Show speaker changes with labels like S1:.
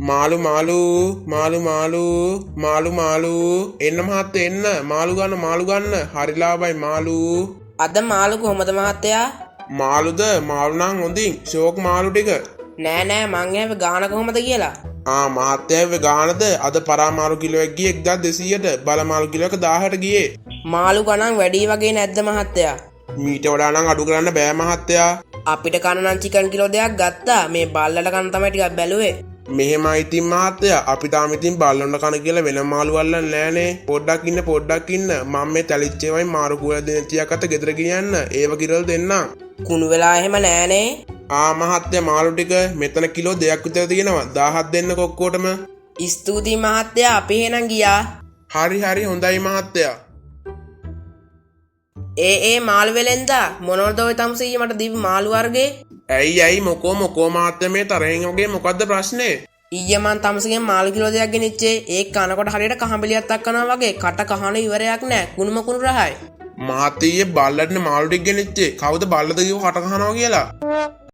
S1: මාළු මාළු මාළු මාළු මාළු මාළු එන්න මහත්තයා එන්න මාළු ගන්න හරිලාබයි මාළු
S2: අද මාළු කොහමද මහත්තයා?
S1: මාළුද මාළු නම් හොඳින් ෂෝක් මාළු ටික
S2: නෑ මං ඇහුවේ ගාන කොහමද කියලා.
S1: මහත්තයා ගානද අද පරාමාළු කිලෝයක් ගියේ 1200ට බලමාළු කිලෝයක 1000ට ගියේ.
S2: මාළු ගණන් වැඩි වගේ නැද්ද මහත්තයා?
S1: මීට වඩා නම් අඩු කරන්න බෑ මහත්තයා.
S2: අපිට කන නම් චිකන් කිලෝ දෙකක් ගත්තා. මේ බල්ලට කන තමයි ටිකක් බැලුවේ.
S1: මෙහෙමයි ඉතින් මහත්තයා අපි තාම ඉතින් බල්ලොන්ට කන කියලා වෙන මාළු අල්ලන්නේ නෑනේ. පොඩ්ඩක් ඉන්න මම මේ තැලිච්ච ඒවායි මාරු කුවල දෙන ටිකක් අත ගෙදර ගෙනියන්න. ඒව කිරල් දෙන්නම්.
S2: කුණු වෙලා එහෙම නෑනේ.
S1: මහත්තයා මාළු ටික මෙතන කිලෝ 2ක් විතර තියෙනවා. 1000ක් දෙන්න කොක්කොටම.
S2: ස්තුතියි මහත්තයා අපි එහෙනම් ගියා.
S1: හරි හොඳයි මහත්තයා.
S2: මාළු වෙලෙන්දා මොනවද ඔය තමුසී මට දීපු මාළු වර්ගේ?
S1: ඇයි මොකෝ මහත්තයා මේ තරහෙන් වගේ මොකද්ද ප්‍රශ්නේ?
S2: ඊයේ මං තමුසගෙන් මාළු කිලෝ දෙකක් ගෙනිච්චේ. ඒක කනකොට හරියට කහඹලියක් අක්කනවා වගේ කට කහන ඉවරයක් නෑ. කුණු රහයි.
S1: මහත්තයා බල්ලට මාළු ටික ගෙනිච්චේ. කවුද බල්ලද කිව්ව කට කහනවා කියලා?